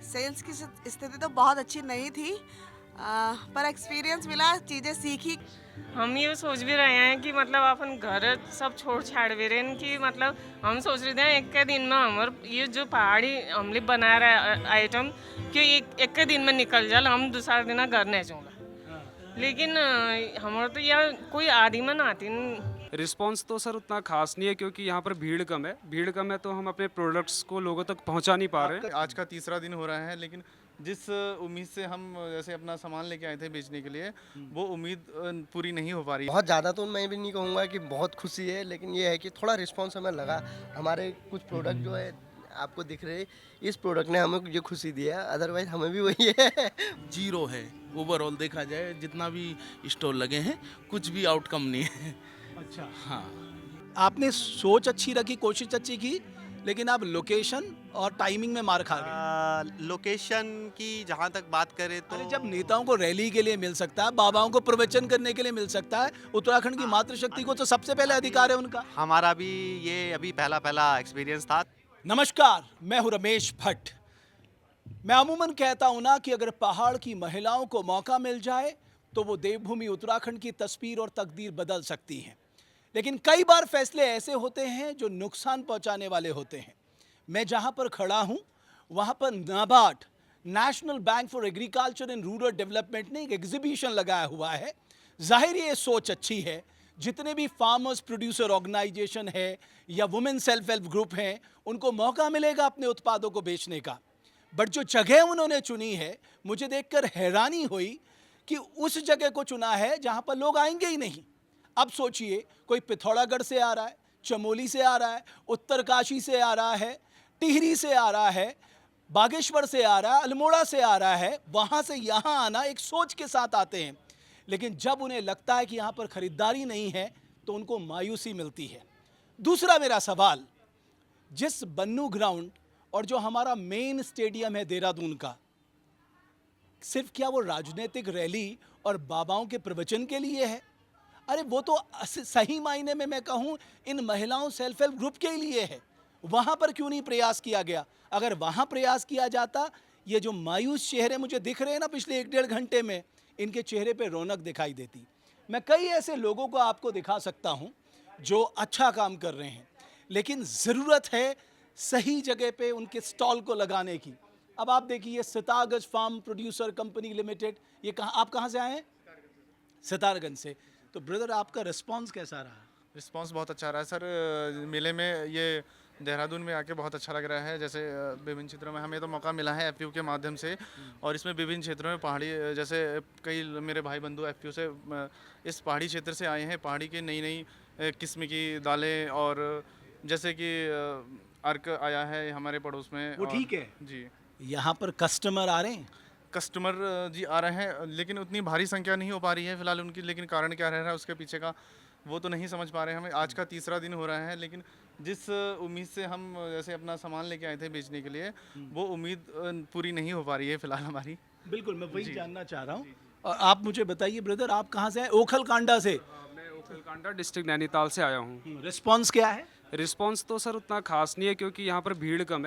Sales की स्थिति तो बहुत अच्छी नहीं थी, पर एक्सपीरियंस मिला, चीज़ें सीखी। हम ये सोच भी रहे हैं कि मतलब अपन घर सब छोड़ छाड़ भी रहे हैं कि मतलब हम सोच रहे थे एक के दिन में हमारे ये जो पहाड़ी हमले बना रहा है आइटम कि एक के दिन में निकल जाए, हम दूसरा दिन घर नहीं जाऊँगा। लेकिन हमारा तो यह कोई आदि में ना आती नहीं। रिस्पांस तो सर उतना खास नहीं है क्योंकि यहाँ पर भीड़ कम है तो हम अपने प्रोडक्ट्स को लोगों तक पहुँचा नहीं पा रहे हैं। आज का तीसरा दिन हो रहा है, लेकिन जिस उम्मीद से हम जैसे अपना सामान लेके आए थे बेचने के लिए, वो उम्मीद पूरी नहीं हो पा रही। बहुत ज़्यादा तो मैं भी नहीं कहूँगा कि बहुत खुशी है, लेकिन ये है कि थोड़ा रिस्पॉन्स हमें लगा। हमारे कुछ प्रोडक्ट जो है आपको दिख रहे, इस प्रोडक्ट ने हमें जो खुशी दिया, अदरवाइज हमें भी वही है। जीरो है। ओवरऑल देखा जाए जितना भी स्टॉल लगे हैं, कुछ भी आउटकम नहीं है। अच्छा, हाँ, आपने सोच अच्छी रखी, कोशिश अच्छी की, लेकिन आप लोकेशन और टाइमिंग में मार खा गए। लोकेशन की जहाँ तक बात करें तो अरे जब नेताओं को रैली के लिए मिल सकता है, बाबाओं को प्रवचन करने के लिए मिल सकता है, उत्तराखंड की मातृशक्ति को तो सबसे पहले अधिकार है उनका। हमारा भी ये अभी पहला पहला एक्सपीरियंस था। नमस्कार, मैं हूं रमेश भट्ट। मैं अमूमन कहता हूं ना कि अगर पहाड़ की महिलाओं को मौका मिल जाए तो वो देवभूमि उत्तराखंड की तस्वीर और तकदीर बदल सकती हैं, लेकिन कई बार फैसले ऐसे होते हैं जो नुकसान पहुंचाने वाले होते हैं। मैं जहां पर खड़ा हूं वहां पर NABARD, national bank for agriculture and rural development ने एक एग्जीबिशन लगाया हुआ है। जाहिर ये सोच अच्छी है, जितने भी फार्मर्स प्रोड्यूसर ऑर्गेनाइजेशन है या वुमेन सेल्फ हेल्प ग्रुप हैं, उनको मौका मिलेगा अपने उत्पादों को बेचने का। बट जो जगह उन्होंने चुनी है, मुझे देखकर हैरानी हुई कि उस जगह को चुना है जहां पर लोग आएंगे ही नहीं। अब सोचिए, कोई पिथौरागढ़ से आ रहा है, चमोली से आ रहा है, उत्तरकाशी से आ रहा है, टिहरी से आ रहा है, बागेश्वर से आ रहा है, अल्मोड़ा से आ रहा है, वहां से यहां आना एक सोच के साथ आते हैं। लेकिन जब उन्हें लगता है कि यहां पर खरीदारी नहीं है तो उनको मायूसी मिलती है। दूसरा मेरा सवाल, जिस बन्नू ग्राउंड और जो हमारा मेन स्टेडियम है देहरादून का, सिर्फ क्या वो राजनीतिक रैली और बाबाओं के प्रवचन के लिए है? अरे वो तो सही मायने में मैं कहूं इन महिलाओं सेल्फ हेल्प ग्रुप के लिए है। वहां पर क्यों नहीं प्रयास किया गया? अगर वहां प्रयास किया जाता, ये जो मायूस चेहरे मुझे दिख रहे हैं ना पिछले 1-1.5 घंटे में, इनके चेहरे पे रौनक दिखाई देती। मैं कई ऐसे लोगों को आपको दिखा सकता हूं जो अच्छा काम कर रहे हैं, लेकिन ज़रूरत है सही जगह पे उनके स्टॉल को लगाने की। अब आप देखिए, Sitarganj farm producer company limited, ये कहाँ, आप कहाँ से आए हैं? सितारगंज से। तो ब्रदर, आपका रिस्पांस कैसा रहा? रिस्पांस बहुत अच्छा रहा है सर। मेले में ये देहरादून में आके बहुत अच्छा लग रहा है। जैसे विभिन्न क्षेत्रों में हमें तो मौका मिला है एफपीयू के माध्यम से, और इसमें विभिन्न क्षेत्रों में पहाड़ी, जैसे कई मेरे भाई बंधु एफपीयू से इस पहाड़ी क्षेत्र से आए हैं। पहाड़ी की नई नई किस्म की दालें, और जैसे कि अर्क आया है हमारे पड़ोस में। वो और ठीक है। जी, यहाँ पर कस्टमर आ रहे हैं? कस्टमर जी आ रहे हैं, लेकिन उतनी भारी संख्या नहीं हो पा रही है फिलहाल उनकी। लेकिन कारण क्या रह रहा है उसके पीछे का, वो तो नहीं समझ पा रहे हैं हमें। आज का तीसरा दिन हो रहा है, लेकिन जिस उम्मीद से हम जैसे अपना सामान लेके आए थे बेचने के लिए, वो उम्मीद पूरी नहीं हो पा रही है फिलहाल हमारी। बिल्कुल, मैं वही जानना चाह रहा हूँ। और आप मुझे बताइए ब्रदर, आप कहाँ से आए? ओखलकांडा से। मैं ओखलकांडा डिस्ट्रिक्ट नैनीताल से आया हूँ। रिस्पांस क्या है? रिस्पांस तो सर उतना खास नहीं है क्योंकि यहाँ पर भीड़ कम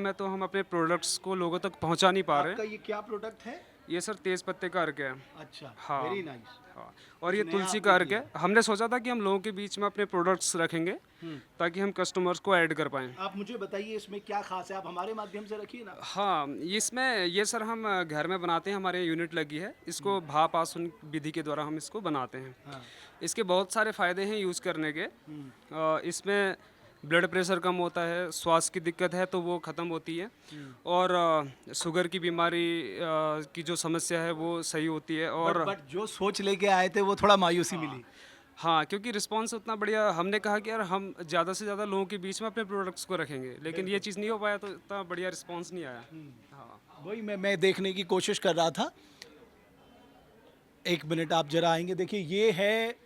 है तो हम अपने प्रोडक्ट्स को लोगों तक पहुँचा नहीं पा रहे आपका हैं। ये क्या प्रोडक्ट है? ये सर तेज पत्ते का अर्क है। अच्छा, हाँ। Very nice. हाँ, और ये नया तुलसी आपने का अर्क दिया। है। हमने सोचा था कि हम लोगों के बीच में अपने प्रोडक्ट्स रखेंगे ताकि हम कस्टमर्स को ऐड कर पाएँ। आप मुझे बताइए इसमें क्या खास है, आप हमारे माध्यम से रखिए ना। हाँ, इसमें ये सर हम घर में बनाते हैं, हमारे यूनिट लगी है। इसको भाप आसुन विधि के द्वारा हम इसको बनाते हैं। हाँ। इसके बहुत सारे फ़ायदे हैं यूज़ करने के। इसमें ब्लड प्रेशर कम होता है, श्वास की दिक्कत है तो वो ख़त्म होती है, और शुगर की बीमारी की जो समस्या है वो सही होती है। और बट जो सोच लेके आए थे वो थोड़ा मायूसी मिली। हाँ, क्योंकि रिस्पांस उतना बढ़िया, हमने कहा कि यार हम ज़्यादा से ज़्यादा लोगों के बीच में अपने प्रोडक्ट्स को रखेंगे, लेकिन ये चीज़ नहीं हो पाया तो इतना बढ़िया रिस्पांस नहीं आया। हाँ, वही मैं देखने की कोशिश कर रहा था। एक मिनट आप जरा आएंगे, देखिए ये है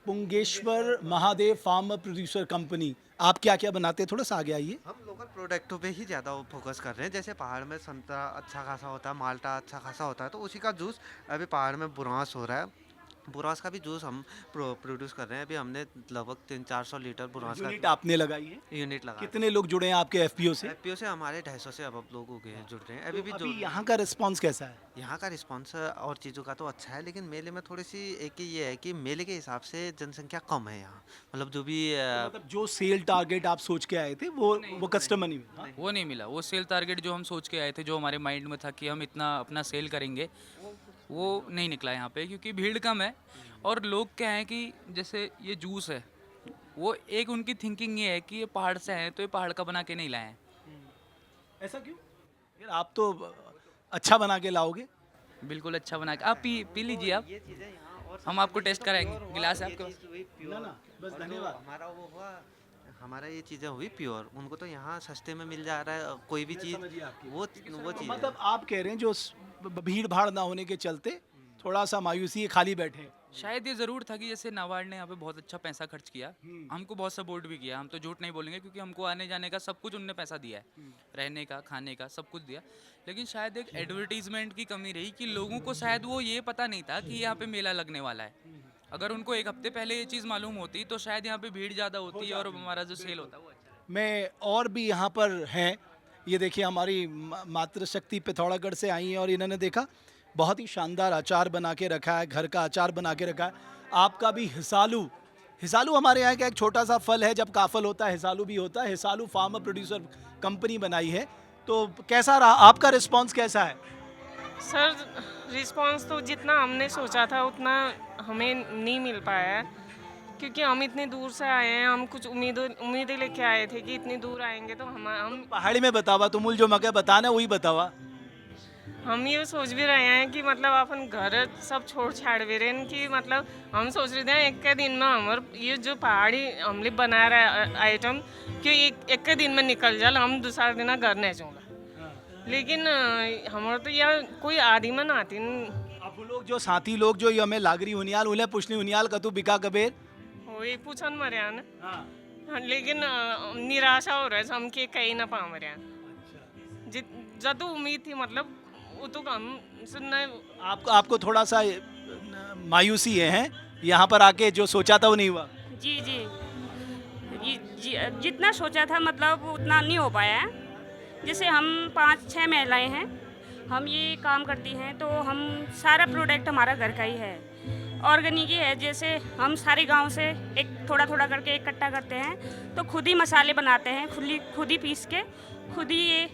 पुंगेश्वर महादेव फार्मर प्रोड्यूसर कंपनी। आप क्या क्या बनाते हैं, थोड़ा सा आगे आइए। हम लोकल प्रोडक्टों पे ही ज़्यादा फोकस कर रहे हैं। जैसे पहाड़ में संतरा अच्छा खासा होता है, माल्टा अच्छा खासा होता है, तो उसी का जूस अभी पहाड़ में बुरांस हो रहा है। बुरास का भी जूस हम प्रोड्यूस कर रहे हैं। अभी हमने लगभग 300-400 लीटर बुरास यूनिट का आपने लगाई है? यूनिट लगा कितने लोग जुड़े हैं आपके एफपीओ से? एफपीओ से हमारे 250 से अब लोग हो गए हैं, जुड़ रहे हैं अभी भी। अभी यहाँ का रिस्पांस कैसा है? यहाँ का रिस्पांस और चीज़ों का तो अच्छा है, लेकिन मेले में थोड़ी सी एक ये है कि मेले के हिसाब से जनसंख्या कम है यहाँ। मतलब जो भी मतलब जो सेल टारगेट आप सोच के आए थे वो कस्टमर नहीं मिला? हाँ? वो नहीं मिला। वो सेल टारगेट जो हम सोच के आए थे, जो हमारे माइंड में था कि हम इतना अपना सेल करेंगे, वो नहीं निकला यहाँ पे, क्योंकि भीड़ कम है। और लोग क्या है कि जैसे ये जूस है, वो एक उनकी थिंकिंग ये है कि ये पहाड़ से हैं तो ये पहाड़ का बना के नहीं लाए हैं। ऐसा क्यों? यार आप तो अच्छा बना के लाओगे। बिल्कुल अच्छा बना के आप पी लीजिए। आप हम आपको टेस्ट कराएंगे। गिलास है आपके पास? ना ना, बस धन्यवाद। हमारा वो हुआ, हमारा ये चीज़ें हुई प्योर, उनको तो यहाँ सस्ते में मिल जा रहा है कोई भी चीज़। वो चीज़ मतलब आप कह रहे हैं जो भीड़ भाड़ ना होने के चलते थोड़ा सा मायूसी है, खाली बैठे हैं। शायद ये ज़रूर था कि जैसे नाबार्ड ने यहाँ पे बहुत अच्छा पैसा खर्च किया, हमको बहुत सपोर्ट भी किया। हम तो झूठ नहीं बोलेंगे, क्योंकि हमको आने जाने का सब कुछ उनने पैसा दिया है, रहने का, खाने का, सब कुछ दिया। लेकिन शायद एक एडवर्टीजमेंट की कमी रही कि लोगों को शायद वो ये पता नहीं था कि यहाँ पे मेला लगने वाला है। अगर उनको एक हफ्ते पहले ये चीज़ मालूम होती तो शायद यहाँ पे भीड़ ज़्यादा होती और हमारा जो सेल होता वो अच्छा। मैं और भी यहाँ पर हैं, ये देखिए हमारी मातृशक्ति पिथौरागढ़ से आई हैं और इन्होंने देखा बहुत ही शानदार अचार बना के रखा है, घर का अचार बना के रखा है। आपका भी हिसालू, हिसालू हमारे यहाँ का एक छोटा सा फल है, जब काफल होता है हिसालू भी होता है। हिसालू फार्मर प्रोड्यूसर कंपनी बनाई है, तो कैसा रहा आपका रिस्पांस, कैसा है? सर रिस्पांस तो जितना हमने सोचा था उतना हमें नहीं मिल पाया है, क्योंकि हम इतनी दूर से आए हैं। हम कुछ उम्मीदें लेके आए थे कि इतनी दूर आएंगे तो हम पहाड़ी में बतावा तुमुल जो मके बताना वही बतावा। हम ये सोच भी रहे हैं कि मतलब अपन घर सब छोड़ छाड़ भी रहे हैं कि मतलब हम सोच रहे थे एक के दिन में हमार ये जो पहाड़ी हमले बना रहा आइटम कि एक के दिन में निकल जाए, हम दूसरा दिन घर नहीं चूँगा। लेकिन हमारे तो यार कोई आदि में आती अब वो लोग जो साथी लोग जो ये हमें लागरी हुनियाल उन्हें पुछनी हुनियाल का तू बिका कबेर वही पूछन मरिया ना। लेकिन निराशा हो रहा है हम के कहीं ना पा मरिया। जब उम्मीद थी मतलब वो तो हम सुनना। आपको थोड़ा सा मायूसी है यहाँ पर आके, जो सोचा था वो नहीं हुआ? जी जी जितना सोचा था मतलब उतना नहीं हो पाया है। जैसे हम 5-6 महिलाएं हैं, हम ये काम करती हैं, तो हम सारा प्रोडक्ट हमारा घर का ही है, ऑर्गेनिक ही है। जैसे हम सारे गांव से एक थोड़ा थोड़ा करके इकट्ठा करते हैं, तो खुद ही मसाले बनाते हैं, खुद ही पीस के खुद ही ये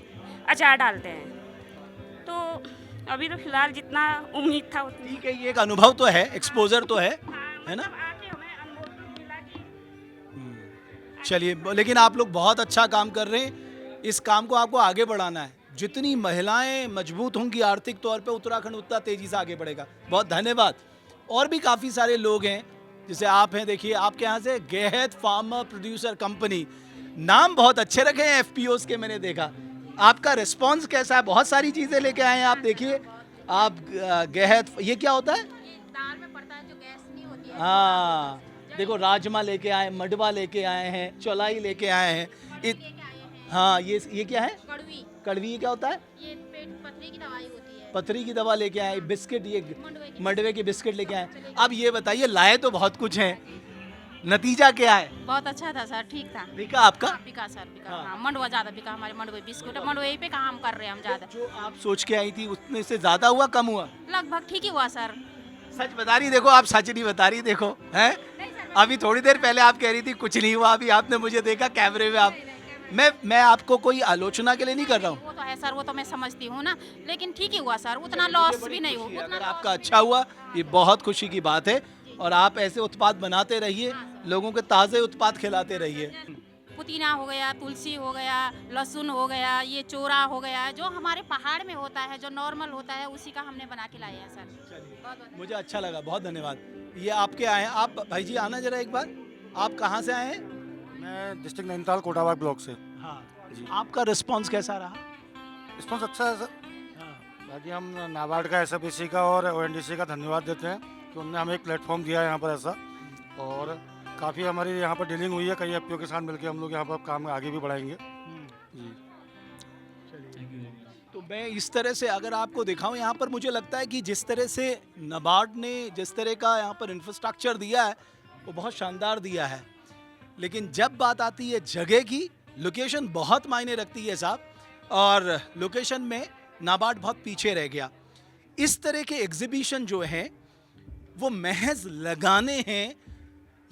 अचार डालते हैं। तो अभी तो फिलहाल जितना उम्मीद था उतनी। ठीक है, ये एक अनुभव तो है, एक्सपोजर तो है ना? मतलब आके हमें अनुभव तो मिला कि चलिए, लेकिन आप लोग बहुत अच्छा काम कर रहे हैं। इस काम को आपको आगे बढ़ाना है। जितनी महिलाएं मजबूत होंगी आर्थिक तौर पे, उत्तराखंड उतना तेजी से आगे बढ़ेगा। बहुत धन्यवाद। और भी काफ़ी सारे लोग हैं, जैसे आप हैं, देखिए आपके यहाँ से गेहत फार्मर प्रोड्यूसर कंपनी, नाम बहुत अच्छे रखे हैं एफपीओस के, मैंने देखा। आपका रिस्पांस कैसा है? बहुत सारी चीज़ें लेके आए हैं आप। देखिए आप गेहत, ये क्या होता है? दाल में पड़ता है जो गैस नहीं होती है। हाँ देखो, राजमा लेके आए, मडवा लेके आए हैं, चौलाई लेके आए हैं। हाँ ये क्या है? कड़वी। कड़वी ये क्या होता है? ये पेट पथरी की दवाई होती है। पथरी की दवा लेके आए, बिस्किट, ये मंडवे के बिस्किट लेके आए। अब ये बताइए, लाए तो बहुत कुछ हैं, नतीजा क्या है? बहुत अच्छा था सर, ठीक था। बिका आपका? बिका सर, बिका। हाँ, मंडवा ज़्यादा बिका, हमारे मंडवे बिस्कुट मंडवे पे काम कर रहे हैं हम ज़्यादा। जो आप सोच के आई थी उसमें से ज़्यादा हुआ, कम हुआ? लगभग ठीक ही हुआ सर। सच बता रही, देखो आप सच नहीं बता रही, देखो हैं। अभी थोड़ी देर पहले आप कह रही थी कुछ नहीं हुआ, अभी आपने मुझे देखा कैमरे में। आप मैं आपको कोई आलोचना के लिए नहीं कर रहा हूँ। वो तो है सर, वो तो मैं समझती हूँ ना, लेकिन ठीक ही हुआ सर, उतना लॉस भी नहीं हुआ। अगर आपका अच्छा हुआ, ये बहुत खुशी की बात है। और आप ऐसे उत्पाद बनाते रहिए, लोगों के ताज़े उत्पाद खिलाते रहिए। पुदीना हो गया, तुलसी हो गया, लहसुन हो गया, ये चोरा हो गया, जो हमारे पहाड़ में होता है, जो नॉर्मल होता है, उसी का हमने बना के लाए हैं सर। बहुत मुझे अच्छा लगा, बहुत धन्यवाद। ये आपके आए हैं आप, भाई जी आना जरा एक बार। आप कहाँ से आए हैं? मैं डिस्ट्रिक्ट नैनीताल कोटाबाग ब्लॉक से। हाँ जी। आपका रिस्पांस कैसा रहा? रिस्पॉन्स अच्छा है सर। बाकी हम नाबार्ड का, एसएफपीसी का और ओएनडीसी का धन्यवाद देते हैं कि उन्होंने हमें एक प्लेटफॉर्म दिया है यहाँ पर ऐसा। और काफ़ी हमारी यहाँ पर डीलिंग हुई है, कई एफपीओ के साथ मिलकर हम लोग यहाँ पर काम आगे भी बढ़ाएंगे जी। चलिए, तो मैं इस तरह से अगर आपको दिखाऊं, यहाँ पर मुझे लगता है कि जिस तरह से नाबार्ड ने जिस तरह का यहाँ पर इंफ्रास्ट्रक्चर दिया है वो बहुत शानदार दिया है, लेकिन जब बात आती है जगह की, लोकेशन बहुत मायने रखती है साहब, और लोकेशन में नाबार्ड बहुत पीछे रह गया। इस तरह के एग्जीबिशन जो हैं वो महज लगाने हैं,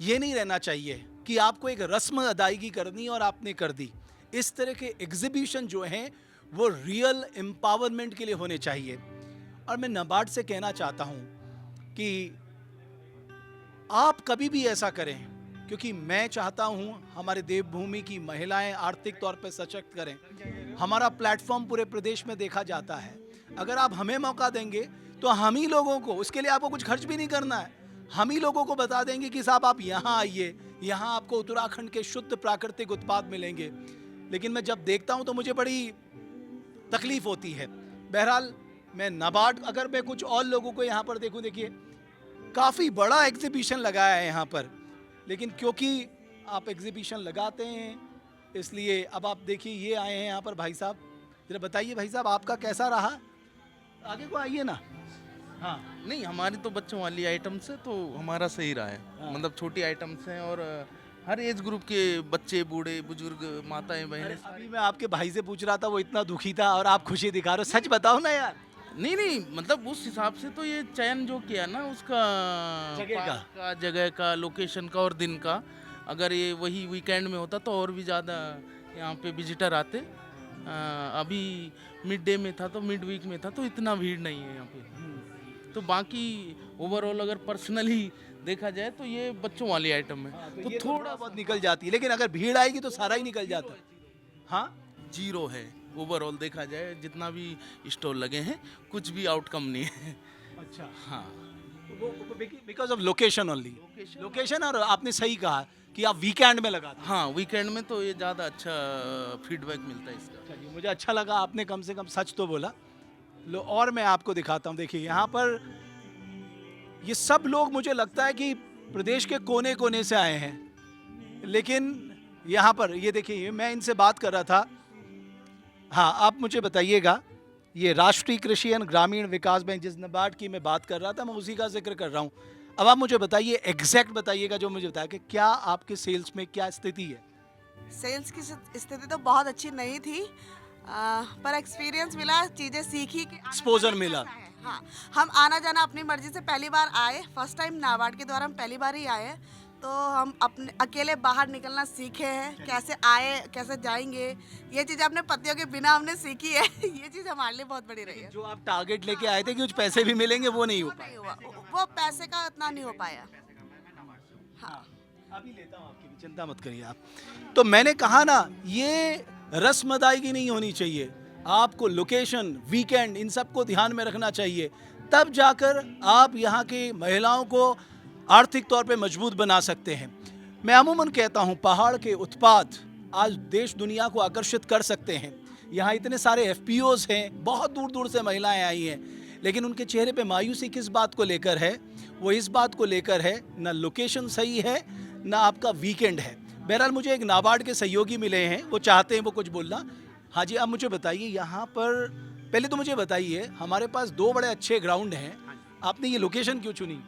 ये नहीं रहना चाहिए कि आपको एक रस्म अदायगी करनी और आपने कर दी। इस तरह के एग्जीबिशन जो हैं वो रियल एम्पावरमेंट के लिए होने चाहिए। और मैं नाबार्ड से कहना चाहता हूँ कि आप कभी भी ऐसा करें, क्योंकि मैं चाहता हूँ हमारे देवभूमि की महिलाएं आर्थिक तौर पर सशक्त करें। हमारा प्लेटफॉर्म पूरे प्रदेश में देखा जाता है। अगर आप हमें मौका देंगे तो हम ही लोगों को, उसके लिए आपको कुछ खर्च भी नहीं करना है, हम ही लोगों को बता देंगे कि साहब आप यहाँ आइए, यहाँ आपको उत्तराखंड के शुद्ध प्राकृतिक उत्पाद मिलेंगे। लेकिन मैं जब देखता हूँ तो मुझे बड़ी तकलीफ होती है। बहरहाल मैं नाबार्ड, अगर मैं कुछ और लोगों को यहाँ पर देखूँ, देखिए काफ़ी बड़ा एग्जीबिशन लगाया है यहाँ पर, लेकिन क्योंकि आप एग्जीबिशन लगाते हैं इसलिए अब आप देखिए ये आए हैं यहाँ पर। भाई साहब जरा बताइए, भाई साहब आपका कैसा रहा? आगे को आइए ना। हाँ, नहीं, हमारी तो बच्चों वाली आइटम्स है तो हमारा सही रहा है। मतलब छोटी आइटम्स हैं और हर एज ग्रुप के बच्चे, बूढ़े, बुजुर्ग, माताएं, बहनें। अभी मैं आपके भाई से पूछ रहा था, वो इतना दुखी था और आप खुशी दिखा रहे हो। सच बताओ ना यार। नहीं, मतलब उस हिसाब से तो ये चयन जो किया ना उसका, जगह का, जगह का, लोकेशन का और दिन का, अगर ये वही वीकेंड में होता तो और भी ज़्यादा यहाँ पे विजिटर आते। अभी मिड डे में था तो मिड वीक में था तो इतना भीड़ नहीं है यहाँ पे। तो बाकी ओवरऑल अगर पर्सनली देखा जाए तो ये बच्चों वाली आइटम है, तो थोड़ा बहुत निकल जाती है, लेकिन अगर भीड़ आएगी तो सारा ही निकल जाता है। हाँ, जीरो है ओवरऑल देखा जाए, जितना भी स्टॉल लगे हैं कुछ भी आउटकम नहीं है। अच्छा, हाँ, because of location only. Location, और आपने सही कहा कि आप वीकेंड में लगाते हैं। हाँ, वीकेंड में तो ये ज़्यादा अच्छा फीडबैक मिलता है इसका। चलिए, मुझे अच्छा लगा, आपने कम से कम सच तो बोला। लो, और मैं आपको दिखाता हूँ। देखिए यहाँ पर ये सब लोग, मुझे लगता है कि प्रदेश के कोने कोने से आए हैं, लेकिन यहाँ पर ये देखिए, मैं इनसे बात कर रहा था। हाँ, आप मुझे बताइएगा, ये राष्ट्रीय कृषि एवं ग्रामीण विकास बैंक, जिस नाबार्ड की मैं बात कर रहा था, मैं उसी का जिक्र कर रहा हूँ। अब आप मुझे बताइए, एग्जैक्ट बताइएगा जो मुझे बताया कि क्या आपके सेल्स में क्या स्थिति है। सेल्स की स्थिति तो बहुत अच्छी नहीं थी, पर एक्सपीरियंस मिला, चीज़ें सीखी कि एक्सपोजर मिला। हाँ, हम आना जाना अपनी मर्जी से पहली बार आए, फर्स्ट टाइम नाबार्ड के द्वारा हम पहली बार ही आए, तो हम अपने अकेले बाहर निकलना सीखे हैं, कैसे आए कैसे जाएंगे, ये चीज़ अपने पतियों के बिना हमने सीखी है। ये चीज़ हमारे लिए बहुत बड़ी रही है। जो आप टारगेट लेके आए थे कि कुछ पैसे भी मिलेंगे, वो नहीं हो पाया। नहीं हुआ, वो पैसे का उतना नहीं हो पाया। हाँ, अभी लेता हूँ आपकी भी, चिंता मत करिए आप। तो मैंने कहा ना, ये रस्म अदायगी नहीं होनी चाहिए। आपको लोकेशन, वीकेंड, इन सबको ध्यान में रखना चाहिए, तब जाकर आप यहाँ की महिलाओं को आर्थिक तौर पे मजबूत बना सकते हैं। मैं अमूमन कहता हूँ पहाड़ के उत्पाद आज देश दुनिया को आकर्षित कर सकते हैं। यहाँ इतने सारे FPOs हैं, बहुत दूर दूर से महिलाएं आई हैं, लेकिन उनके चेहरे पे मायूसी किस बात को लेकर है? वो इस बात को लेकर है, ना लोकेशन सही है, ना आपका वीकेंड है। बहरहाल मुझे एक नाबार्ड के सहयोगी मिले हैं, वो चाहते हैं वो कुछ बोलना। हाँ जी, आप मुझे बताइए, यहाँ पर पहले तो मुझे बताइए, हमारे पास 2 बड़े अच्छे ग्राउंड हैं, आपने ये लोकेशन क्यों चुनी?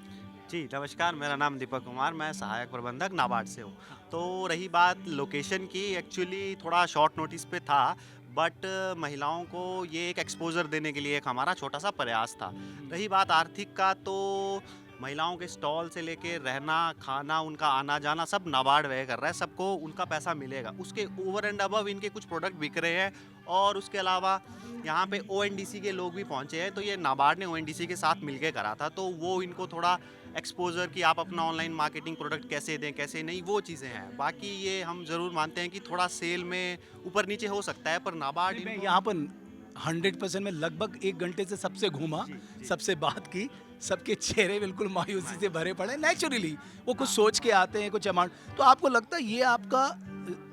जी नमस्कार, मेरा नाम दीपक कुमार, मैं सहायक प्रबंधक नाबार्ड से हूँ। तो रही बात लोकेशन की, एक्चुअली थोड़ा शॉर्ट नोटिस पे था, बट महिलाओं को ये एक एक्सपोजर देने के लिए एक हमारा छोटा सा प्रयास था। रही बात आर्थिक का, तो महिलाओं के स्टॉल से लेके रहना, खाना, उनका आना जाना सब नाबार्ड व्यय कर रहा है, सबको उनका पैसा मिलेगा। उसके ओवर एंड अबव इनके कुछ प्रोडक्ट बिक रहे हैं, और उसके अलावा यहाँ पे ONDC के लोग भी पहुँचे हैं, तो ये नाबार्ड ने ONDC के साथ मिलके करा था, तो वो इनको थोड़ा एक्सपोजर कि आप अपना ऑनलाइन मार्केटिंग प्रोडक्ट कैसे दें कैसे नहीं, वो चीज़ें हैं। बाकी ये हम ज़रूर मानते हैं कि थोड़ा सेल में ऊपर नीचे हो सकता है, पर नाबार्ड मैं यहाँ पर 100% में लगभग 1 घंटे से सबसे घूमा, सबसे बात की, सबके चेहरे बिल्कुल मायूसी से भरे पड़े। नेचुरली वो कुछ सोच के आते हैं, कुछ अमाउंट। तो आपको लगता है ये आपका,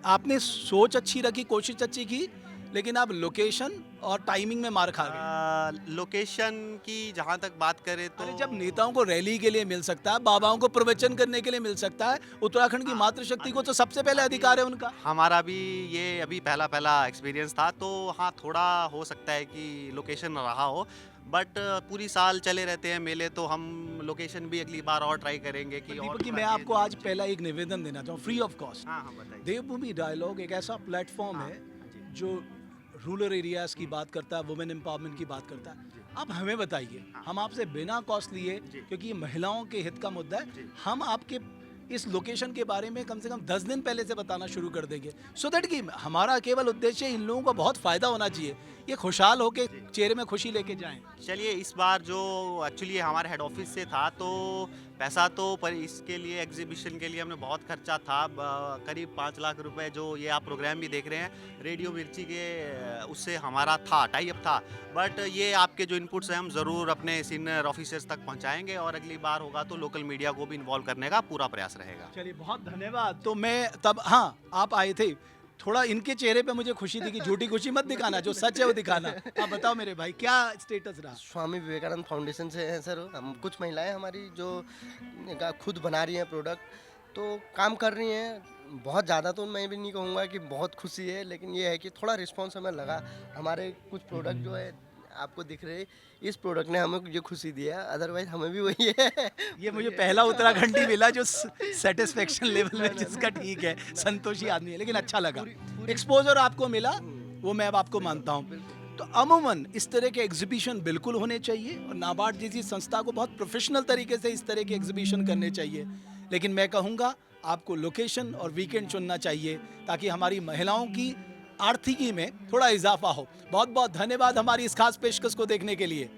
आपने सोच अच्छी रखी, कोशिश अच्छी की, लेकिन आप लोकेशन और टाइमिंग में मार खा गए। लोकेशन की जहाँ तक बात करें तो अरे जब नेताओं को रैली के लिए मिल सकता है, बाबाओं को प्रवचन करने के लिए मिल सकता है, उत्तराखंड की मातृशक्ति को तो सबसे पहले अधिकार है उनका। हमारा भी ये अभी पहला एक्सपीरियंस था, तो हाँ थोड़ा हो सकता है कि लोकेशन रहा हो, बट पूरी साल चले रहते हैं मेले, तो हम लोकेशन भी अगली बार और ट्राई करेंगे कि और दीपक जी, मैं थोड़ा आपको change आज पहला एक निवेदन देना चाहूँ, फ्री ऑफ कॉस्ट। हाँ बताइए। देवभूमि डायलॉग एक ऐसा प्लेटफॉर्म है जो रूरल एरियाज की बात करता है, वुमेन एम्पावरमेंट की बात करता है। आप हमें बताइए, हम आपसे बिना कॉस्ट लिए, क्योंकि ये महिलाओं के हित का मुद्दा है, हम आपके इस लोकेशन के बारे में कम से कम 10 दिन पहले से बताना शुरू कर देंगे, सो दैट कि हमारा केवल उद्देश्य इन लोगों को बहुत फ़ायदा होना चाहिए, ये खुशहाल होके चेहरे में खुशी लेके जाएं। चलिए, इस बार जो एक्चुअली हमारे हेड ऑफिस से था, तो पैसा तो पर इसके लिए एग्जीबिशन के लिए हमने बहुत खर्चा था, करीब 5 लाख रुपए, जो ये आप प्रोग्राम भी देख रहे हैं रेडियो मिर्ची के, उससे हमारा था टाई अप था, बट ये आपके जो इनपुट्स हैं हम ज़रूर अपने सीनियर ऑफिसर्स तक पहुंचाएंगे, और अगली बार होगा तो लोकल मीडिया को भी इन्वॉल्व करने का पूरा प्रयास रहेगा। चलिए, बहुत धन्यवाद। तो मैं तब, हाँ आप आए थे, थोड़ा इनके चेहरे पे मुझे खुशी दिखी, झूठी खुशी मत दिखाना, जो सच है वो दिखाना। आप बताओ मेरे भाई, क्या स्टेटस रहा? स्वामी विवेकानंद फाउंडेशन से हैं सर हम, कुछ महिलाएं हमारी जो खुद बना रही हैं प्रोडक्ट, तो काम कर रही हैं। बहुत ज़्यादा तो मैं भी नहीं कहूँगा कि बहुत खुशी है, लेकिन ये है कि थोड़ा रिस्पॉन्स हमें लगा। हमारे कुछ प्रोडक्ट जो है आपको दिख रहे, इस प्रोडक्ट ने हमें ये खुशी दिया, अदरवाइज हमें भी वही है। ये मुझे पहला उत्तराखंडी मिला जो सेटिस्फेक्शन लेवल में जिसका ठीक है, संतोषी आदमी है, लेकिन अच्छा लगा। एक्सपोजर आपको मिला, वो मैं अब आपको मानता हूँ। तो अमूमन इस तरह के एग्जीबिशन बिल्कुल होने चाहिए, और नाबार्ड जैसी संस्था को बहुत प्रोफेशनल तरीके से इस तरह के एग्जीबिशन करने चाहिए। लेकिन मैं कहूँगा आपको लोकेशन और वीकेंड चुनना चाहिए, ताकि हमारी महिलाओं की आर्थिकी में थोड़ा इजाफा हो। बहुत बहुत धन्यवाद हमारी इस खास पेशकश को देखने के लिए।